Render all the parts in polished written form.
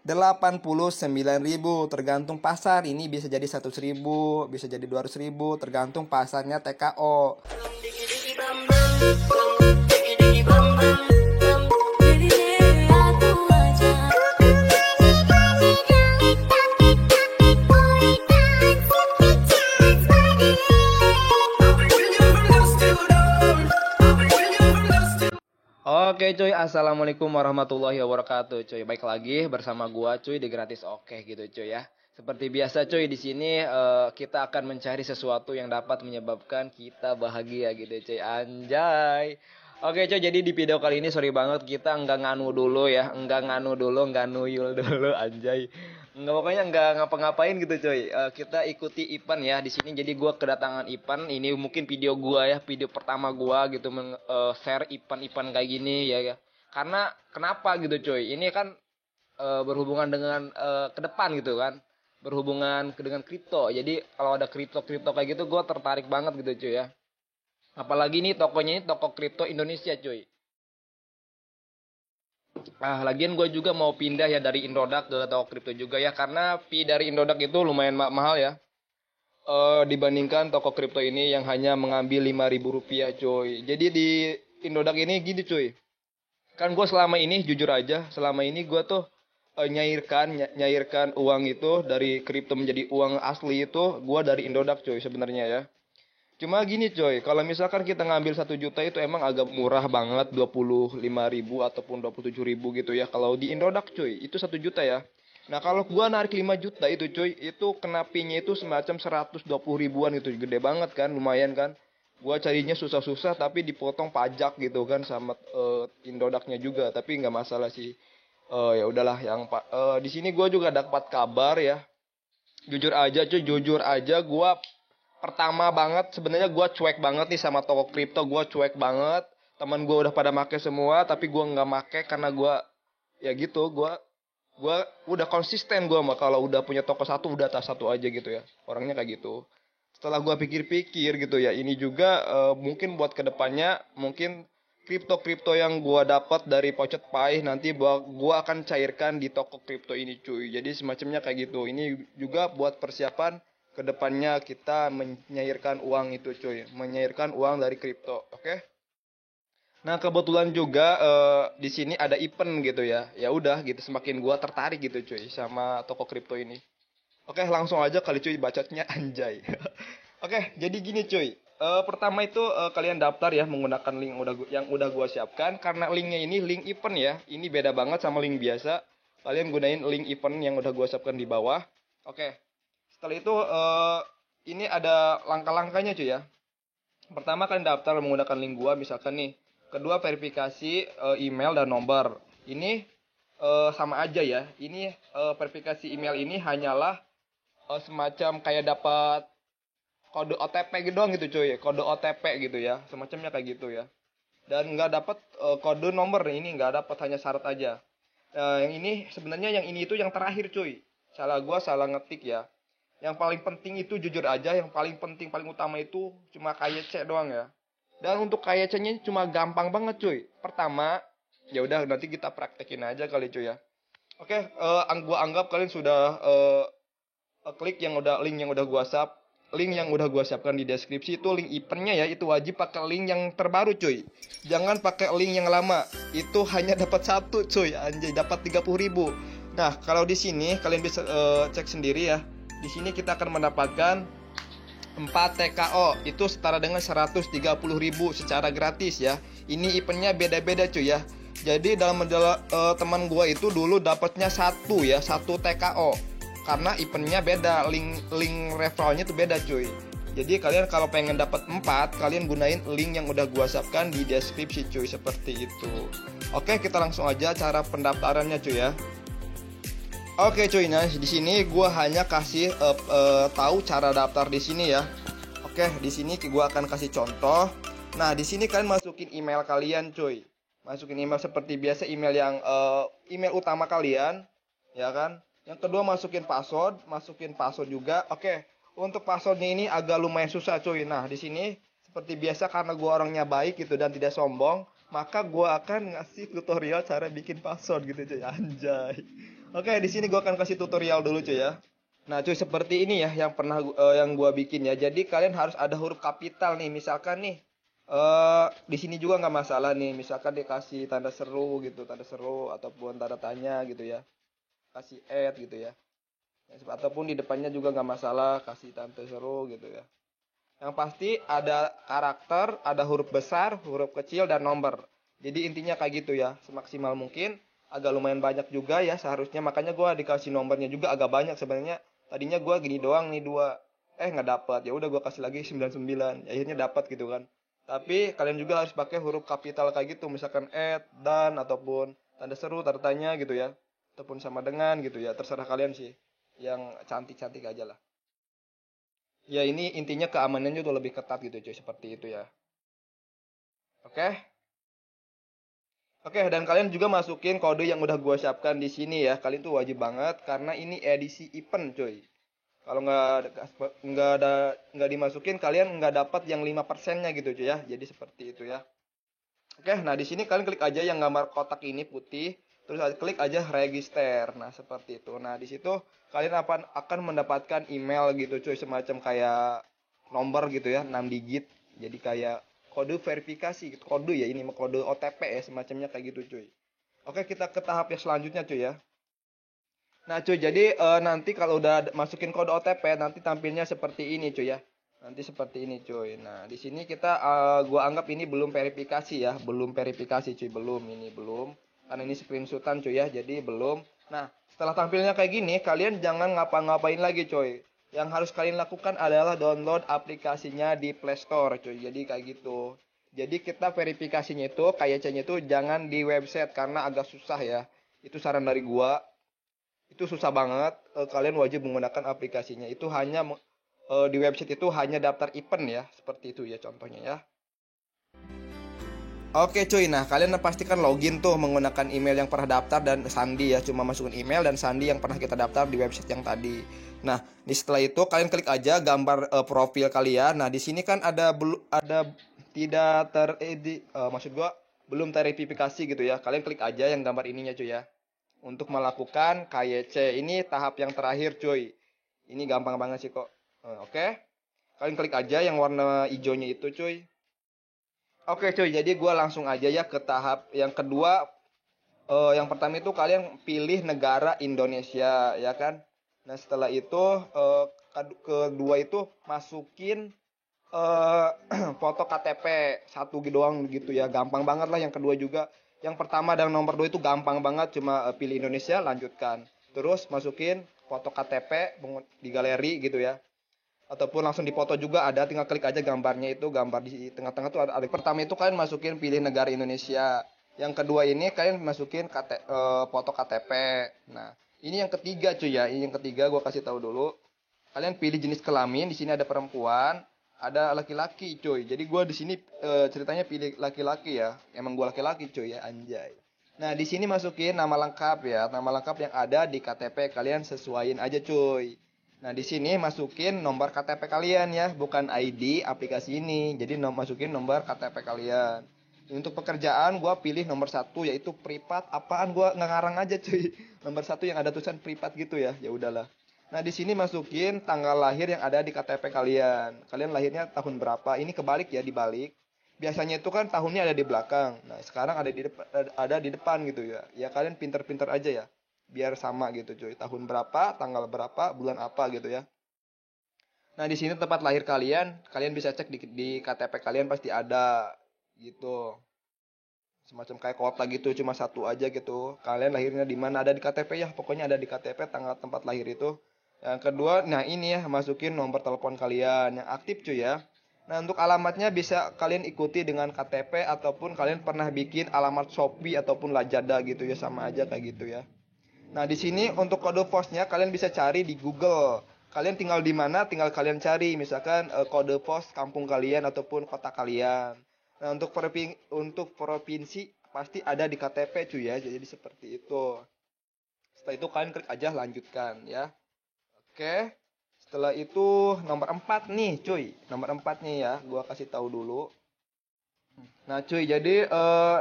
89.000, tergantung pasar. Ini bisa jadi 100.000, bisa jadi 200.000, tergantung pasarnya TKO. Oke cuy, assalamualaikum warahmatullahi wabarakatuh cuy. Baik lagi bersama gua cuy di Gratis Oke gitu cuy ya. Seperti biasa cuy, di sini kita akan mencari sesuatu yang dapat menyebabkan kita bahagia gitu cuy. Anjay. Oke cuy, jadi di video kali ini sorry banget kita nggak nganu dulu ya, nggak nuyul dulu anjay. Nggak, pokoknya nggak ngapa-ngapain gitu coy. Kita ikuti Ipan ya di sini. Jadi gua kedatangan Ipan. Ini mungkin video gua ya, video pertama gua gitu share Ipan kayak gini ya. Karena kenapa gitu coy? Ini kan berhubungan dengan ke depan gitu kan. Berhubungan dengan kripto. Jadi kalau ada kripto kayak gitu gua tertarik banget gitu coy ya. Apalagi nih tokonya ini toko kripto Indonesia coy. Lagian gue juga mau pindah ya dari Indodax ke toko kripto juga ya, karena fee dari Indodax itu lumayan mahal ya. Dibandingkan toko kripto ini yang hanya mengambil Rp5.000 coy. Jadi di Indodax ini gini coy. Kan gue selama ini jujur aja, selama ini gue tuh nyairkan uang itu dari kripto menjadi uang asli itu gue dari Indodax coy sebenarnya ya. Cuma gini coy, kalau misalkan kita ngambil 1 juta itu emang agak murah banget, 25.000 ataupun 27.000 gitu ya. Kalau di Indodax coy, itu 1 juta ya. Nah kalau gua narik 5 juta itu coy, itu kena fee-nya itu semacam 120 ribuan gitu. Gede banget kan, lumayan kan. Gua carinya susah-susah tapi dipotong pajak gitu kan sama Indodax-nya juga. Tapi nggak masalah sih. Ya udahlah di sini gua juga dapat kabar ya. Jujur aja cuy, jujur aja gua pertama banget sebenarnya gue cuek banget nih sama toko kripto. Gue cuek banget, teman gue udah pada make semua tapi gue nggak make karena gue ya gitu. Gue udah konsisten gue mah kalau udah punya toko satu udah tas satu aja gitu ya, orangnya kayak gitu. Setelah gue pikir-pikir gitu ya, ini juga mungkin buat kedepannya, mungkin kripto yang gue dapat dari Pocket Pi nanti gue akan cairkan di toko kripto ini cuy. Jadi semacamnya kayak gitu. Ini juga buat persiapan kedepannya kita menyairkan uang itu cuy, menyairkan uang dari kripto. Oke. Nah kebetulan juga di sini ada event gitu ya. Ya udah gitu, semakin gua tertarik gitu cuy sama toko kripto ini. Oke, langsung aja kali cuy bacotnya anjay. Oke, jadi gini cuy. Pertama itu kalian daftar ya menggunakan link yang udah gua siapkan, karena linknya ini link event ya. Ini beda banget sama link biasa. Kalian gunain link event yang udah gua siapkan di bawah. Oke. Setelah itu ini ada langkah-langkahnya cuy ya. Pertama kalian daftar menggunakan link gua misalkan nih. Kedua verifikasi email dan nomor. Ini sama aja ya. Ini verifikasi email ini hanyalah semacam kayak dapat kode OTP gitu doang gitu cuy. Kode OTP gitu ya. Semacamnya kayak gitu ya. Dan nggak dapat kode nomor ini, nggak dapat, hanya syarat aja. Yang ini sebenarnya yang ini itu yang terakhir cuy. Salah ngetik ya. Yang paling penting itu jujur aja, yang paling penting paling utama itu cuma KYC doang ya. Dan untuk KYC-nya cuma gampang banget cuy. Pertama, ya udah nanti kita praktekin aja kali cuy ya. Oke, gua anggap kalian sudah klik link yang udah gua link yang udah gua siapkan di deskripsi itu link eventnya ya. Itu wajib pakai link yang terbaru cuy. Jangan pakai link yang lama. Itu hanya dapat satu cuy. Anjay, dapat 30.000. Nah, kalau di sini kalian bisa cek sendiri ya. Di sini kita akan mendapatkan 4 TKO, itu setara dengan 130.000 secara gratis ya. Ini eventnya beda-beda cuy ya. Jadi dalam teman gua itu dulu dapatnya 1 TKO. Karena eventnya beda, link referralnya itu beda cuy. Jadi kalian kalau pengen dapat 4, kalian gunain link yang udah gua siapkan di deskripsi cuy, seperti itu. Oke, kita langsung aja cara pendaftarannya cuy ya. Oke cuy, nah di sini gue hanya kasih tahu cara daftar di sini ya. Oke, di sini gue akan kasih contoh. Nah di sini kalian masukin email kalian cuy, masukin email seperti biasa, email yang email utama kalian, ya kan. Yang kedua masukin password juga. Oke, untuk passwordnya ini agak lumayan susah cuy. Nah di sini seperti biasa karena gue orangnya baik gitu dan tidak sombong, maka gue akan ngasih tutorial cara bikin password gitu cuy, anjay. Oke, di sini gua akan kasih tutorial dulu cuy ya. Nah, cuy seperti ini ya yang pernah yang gua bikin ya. Jadi kalian harus ada huruf kapital nih. Misalkan nih di sini juga nggak masalah nih. Misalkan dikasih tanda seru gitu, tanda seru ataupun tanda tanya gitu ya. Kasih add gitu ya. Ataupun di depannya juga nggak masalah kasih tanda seru gitu ya. Yang pasti ada karakter, ada huruf besar, huruf kecil, dan nomor. Jadi intinya kayak gitu ya, semaksimal mungkin. Agak lumayan banyak juga ya seharusnya. Makanya gue dikasih nomornya juga agak banyak sebenarnya. Tadinya gue gini doang nih dua. Nggak dapat. Ya udah gue kasih lagi 99. Akhirnya dapat gitu kan. Tapi kalian juga harus pakai huruf kapital kayak gitu. Misalkan add, dan, ataupun tanda seru, tanda tanya gitu ya. Ataupun sama dengan gitu ya. Terserah kalian sih. Yang cantik-cantik aja lah. Ya ini intinya keamanannya tuh lebih ketat gitu cuy, seperti itu ya. Oke? Oke, dan kalian juga masukin kode yang udah gua siapkan di sini ya. Kalian tuh wajib banget karena ini edisi event cuy. Kalau nggak dimasukin kalian nggak dapat yang 5%-nya gitu cuy ya. Jadi seperti itu ya. Oke, nah di sini kalian klik aja yang gambar kotak ini putih, terus klik aja register. Nah, seperti itu. Nah, di situ kalian akan mendapatkan email gitu cuy, semacam kayak nomor gitu ya, 6 digit. Jadi kayak kode verifikasi gitu. Kode ya ini kode OTP ya, semacamnya kayak gitu cuy. Oke, kita ke tahap yang selanjutnya cuy ya. Nah cuy, jadi nanti kalau udah masukin kode OTP nanti tampilnya seperti ini cuy ya. Nanti seperti ini cuy. Nah di sini kita gua anggap ini belum verifikasi ya, belum verifikasi cuy, belum ini belum. Karena ini screenshotan cuy ya, jadi belum. Nah setelah tampilnya kayak gini, kalian jangan ngapa-ngapain lagi cuy. Yang harus kalian lakukan adalah download aplikasinya di Play Store cuy. Jadi kayak gitu. Jadi kita verifikasinya itu, KYC-nya itu jangan di website karena agak susah ya. Itu saran dari gua, itu susah banget. Kalian wajib menggunakan aplikasinya. Itu hanya di website itu hanya daftar event ya, seperti itu ya contohnya ya. Oke cuy, nah kalian pastikan login tuh menggunakan email yang pernah daftar dan sandi ya, cuma masukin email dan sandi yang pernah kita daftar di website yang tadi. Nah, di setelah itu kalian klik aja gambar profil kalian. Nah, di sini kan ada tidak teredit, maksud gua belum terverifikasi gitu ya. Kalian klik aja yang gambar ininya cuy ya. Untuk melakukan KYC. Ini tahap yang terakhir cuy. Ini gampang banget sih kok. Oke. Kalian klik aja yang warna hijaunya itu cuy. Oke cuy, jadi gue langsung aja ya ke tahap yang kedua. Yang pertama itu kalian pilih negara Indonesia ya kan. Nah setelah itu kedua itu masukin eh foto KTP satu doang gitu ya, gampang banget lah. Yang kedua juga, yang pertama dan nomor dua itu gampang banget, cuma pilih Indonesia lanjutkan, terus masukin foto KTP di galeri gitu ya, ataupun langsung dipoto juga ada, tinggal klik aja gambarnya, itu gambar di tengah-tengah tuh ada pertama itu kalian masukin pilih negara Indonesia, yang kedua ini kalian masukin foto KTP. Nah ini yang ketiga cuy ya, ini yang ketiga gue kasih tahu dulu. Kalian pilih jenis kelamin, di sini ada perempuan, ada laki-laki cuy. Jadi gue di sini ceritanya pilih laki-laki ya, emang gue laki-laki cuy ya, anjay. Nah di sini masukin nama lengkap ya, nama lengkap yang ada di KTP kalian sesuaiin aja cuy. Nah di sini masukin nomor KTP kalian ya, bukan ID aplikasi ini. Jadi masukin nomor KTP kalian. Untuk pekerjaan gue pilih nomor satu yaitu privat. Apaan, gue ngarang aja cuy. Nomor satu yang ada tulisan privat gitu ya. Ya udahlah. Nah, di sini masukin tanggal lahir yang ada di KTP kalian. Kalian lahirnya tahun berapa? Ini kebalik ya, dibalik. Biasanya itu kan tahunnya ada di belakang. Nah, sekarang ada di depan gitu ya. Ya kalian pinter-pinter aja ya. Biar sama gitu cuy. Tahun berapa, tanggal berapa, bulan apa gitu ya. Nah, di sini tempat lahir kalian, kalian bisa cek di KTP kalian pasti ada gitu. Semacam kayak kota gitu, cuma satu aja gitu. Kalian lahirnya di mana, ada di KTP ya, pokoknya ada di KTP tanggal tempat lahir itu. Yang kedua, nah ini ya, masukin nomor telepon kalian yang aktif cuy ya. Nah untuk alamatnya bisa kalian ikuti dengan KTP ataupun kalian pernah bikin alamat Shopee ataupun Lazada gitu ya, sama aja kayak gitu ya. Nah di sini untuk kode posnya kalian bisa cari di Google. Kalian tinggal di mana, tinggal kalian cari. Misalkan kode pos kampung kalian ataupun kota kalian. Nah untuk provinsi pasti ada di KTP cuy ya. Jadi seperti itu. Setelah itu kalian klik aja lanjutkan ya. Oke. Setelah itu nomor 4 nih cuy. Nomor 4 nih ya. Gua kasih tahu dulu. Nah cuy, jadi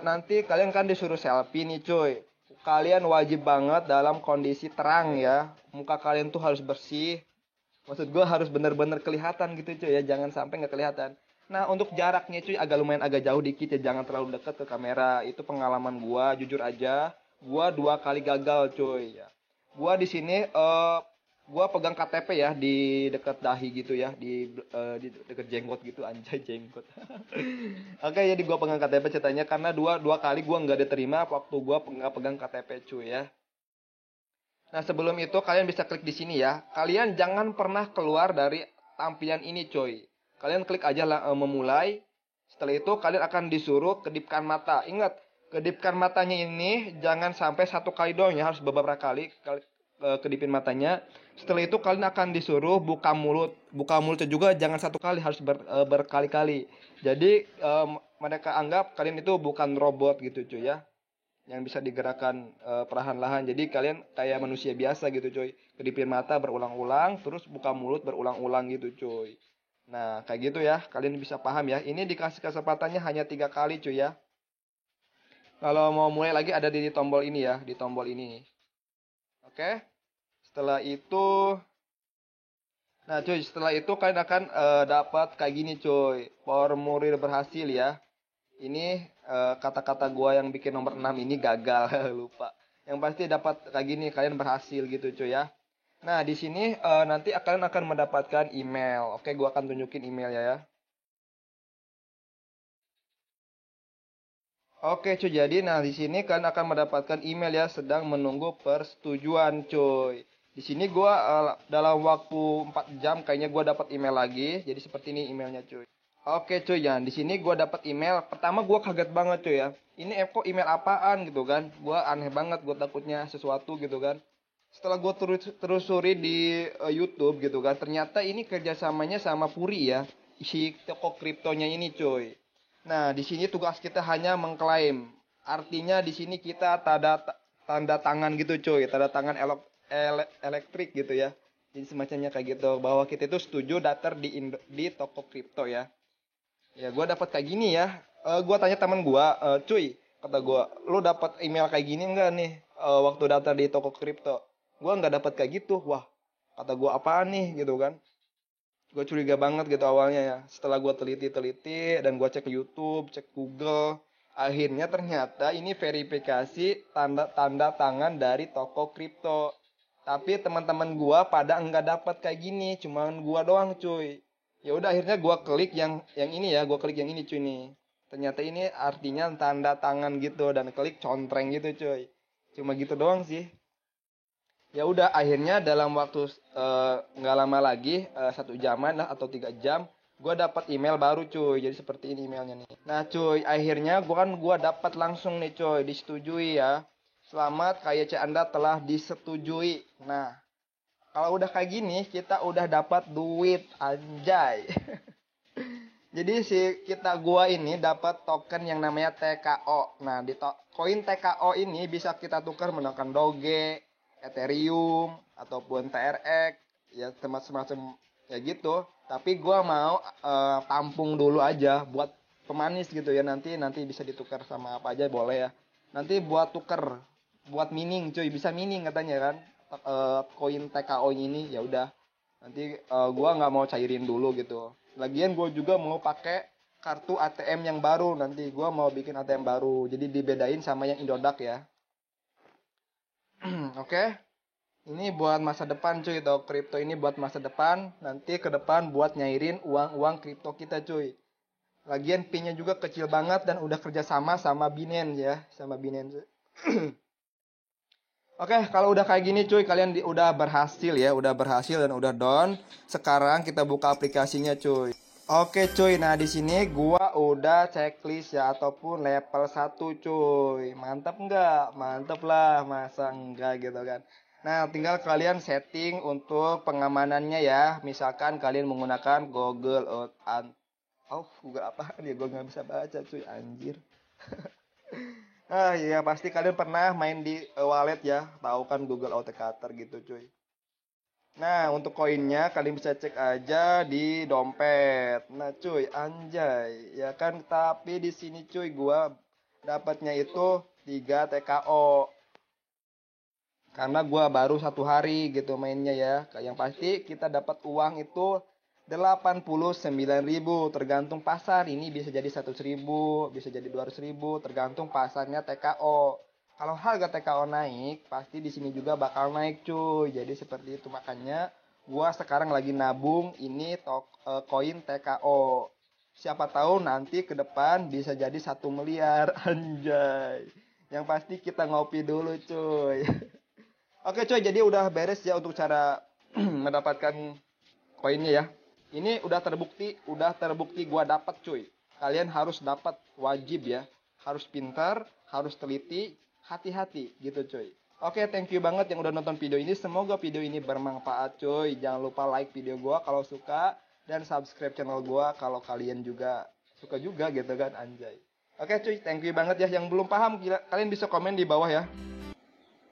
nanti kalian kan disuruh selfie nih cuy. kalian wajib banget dalam kondisi terang ya. Muka kalian tuh harus bersih. Maksud gue harus bener-bener kelihatan gitu cuy ya. Jangan sampai nggak kelihatan. Nah untuk jaraknya cuy agak lumayan agak jauh dikit ya. Jangan terlalu dekat ke kamera. Itu pengalaman gue jujur aja. Gue 2 kali gagal cuy ya. Gue di sini gue pegang KTP ya di dekat dahi gitu ya. Di dekat jenggot gitu anjay jenggot. Oke jadi gue pegang KTP ceritanya karena dua kali gue nggak diterima waktu gue nggak pegang KTP cuy ya. Nah, sebelum itu kalian bisa klik di sini ya. Kalian jangan pernah keluar dari tampilan ini, coy. Kalian klik aja lah memulai. Setelah itu kalian akan disuruh kedipkan mata. Ingat, kedipkan matanya ini jangan sampai 1 kali doang ya, harus beberapa kali kedipin matanya. Setelah itu kalian akan disuruh buka mulut. Buka mulutnya juga jangan 1 kali, harus berkali-kali. Jadi mereka anggap kalian itu bukan robot gitu, cuy ya, yang bisa digerakkan perlahan-lahan. Jadi kalian kayak manusia biasa gitu cuy. Kedipin mata berulang-ulang, terus buka mulut berulang-ulang gitu cuy. Nah kayak gitu ya, kalian bisa paham ya. Ini dikasih kesempatannya hanya 3 kali cuy ya. Kalau mau mulai lagi ada di tombol ini ya, di tombol ini. Oke. Setelah itu, nah cuy, setelah itu kalian akan dapat kayak gini cuy. Formulir berhasil ya. Ini kata-kata gua yang bikin nomor 6 ini gagal lupa. Yang pasti dapat kayak gini kalian berhasil gitu cuy ya. Nah, di sini nanti kalian akan mendapatkan email. Oke, gua akan tunjukin emailnya ya. Oke cuy, jadi nah di sini kalian akan mendapatkan email ya sedang menunggu persetujuan cuy. Di sini gua dalam waktu 4 jam kayaknya gua dapat email lagi. Jadi seperti ini emailnya cuy. Oke cuy ya, di sini gue dapat email. Pertama gue kaget banget cuy ya. Ini kok email apaan gitu kan? Gue aneh banget, gue takutnya sesuatu gitu kan. Setelah gue telusuri di YouTube gitu kan, ternyata ini kerjasamanya sama Puri ya, si toko kriptonya ini cuy. Nah di sini tugas kita hanya mengklaim. Artinya di sini kita tanda tangan gitu cuy, tanda tangan elektrik gitu ya. Jadi semacamnya kayak gitu bahwa kita itu setuju daftar di toko kripto ya. Ya gue dapat kayak gini ya. Gue tanya teman gue, cuy, kata gue, lu dapat email kayak gini enggak nih waktu daftar di toko kripto? Gue nggak dapat kayak gitu. Wah, kata gue apaan nih gitu kan? Gue curiga banget gitu awalnya ya. Setelah gue teliti-teliti dan gue cek YouTube, cek Google, akhirnya ternyata ini verifikasi tanda-tanda tangan dari toko kripto. Tapi teman-teman gue pada enggak dapat kayak gini, cuman gue doang cuy. Ya udah akhirnya gua klik yang ini ya, gua klik yang ini cuy nih. Ternyata ini artinya tanda tangan gitu dan klik contreng gitu cuy. Cuma gitu doang sih. Ya udah akhirnya dalam waktu nggak lama lagi 1 jaman lah atau 3 jam, gua dapat email baru cuy. Jadi seperti ini emailnya nih. Nah cuy, akhirnya gua dapat langsung nih cuy, disetujui ya. Selamat KYC Anda telah disetujui. Nah, kalau udah kayak gini, kita udah dapat duit anjay. Jadi si kita gua ini dapat token yang namanya TKO. Nah, di koin TKO ini bisa kita tukar menggunakan Doge, Ethereum ataupun TRX ya semacam ya gitu. Tapi gua mau tampung dulu aja buat pemanis gitu ya. Nanti bisa ditukar sama apa aja boleh ya. Nanti buat tuker, buat mining cuy, bisa mining katanya kan. Koin TKO ini ya udah. Nanti gua nggak mau cairin dulu gitu. Lagian gue juga mau pakai kartu ATM yang baru. Nanti gue mau bikin ATM baru. Jadi dibedain sama yang Indodax ya. Oke. Ini buat masa depan cuy. Tau kripto ini buat masa depan. Nanti ke depan buat nyairin uang-uang kripto kita cuy. Lagian pinnya juga kecil banget dan udah kerjasama sama Binance ya. Sama Binance. Oke, kalau udah kayak gini cuy, kalian udah berhasil ya, udah berhasil dan udah down. Sekarang kita buka aplikasinya cuy. Oke cuy, nah di sini gua udah checklist ya ataupun level 1 cuy. Mantap nggak? Mantap lah, masa enggak gitu kan. Nah, tinggal kalian setting untuk pengamanannya ya. Misalkan kalian menggunakan Google apa? Dia gua nggak bisa baca cuy, anjir. Ah iya pasti kalian pernah main di wallet ya, tahu kan Google Authenticator gitu cuy. Nah untuk koinnya kalian bisa cek aja di dompet. Nah cuy anjay ya kan tapi di sini cuy gua dapatnya itu 3 TKO. karena gua baru 1 hari gitu mainnya ya. Yang pasti kita dapat uang itu 89.000, tergantung pasar. Ini bisa jadi 100.000, bisa jadi 200.000, tergantung pasarnya TKO. Kalau harga TKO naik, pasti di sini juga bakal naik cuy. Jadi seperti itu, makanya gua sekarang lagi nabung ini koin TKO. Siapa tahu nanti ke depan bisa jadi 1 miliar. Anjay. Yang pasti kita ngopi dulu cuy. Oke cuy, jadi udah beres ya untuk cara mendapatkan koinnya ya. Ini udah terbukti gua dapat cuy. Kalian harus dapat, wajib ya. Harus pintar, harus teliti, hati-hati gitu cuy. Oke, thank you banget yang udah nonton video ini. Semoga video ini bermanfaat cuy. Jangan lupa like video gua kalau suka dan subscribe channel gua kalau kalian juga suka juga gitu kan, anjay. Oke cuy, thank you banget ya. Yang belum paham kalian bisa komen di bawah ya.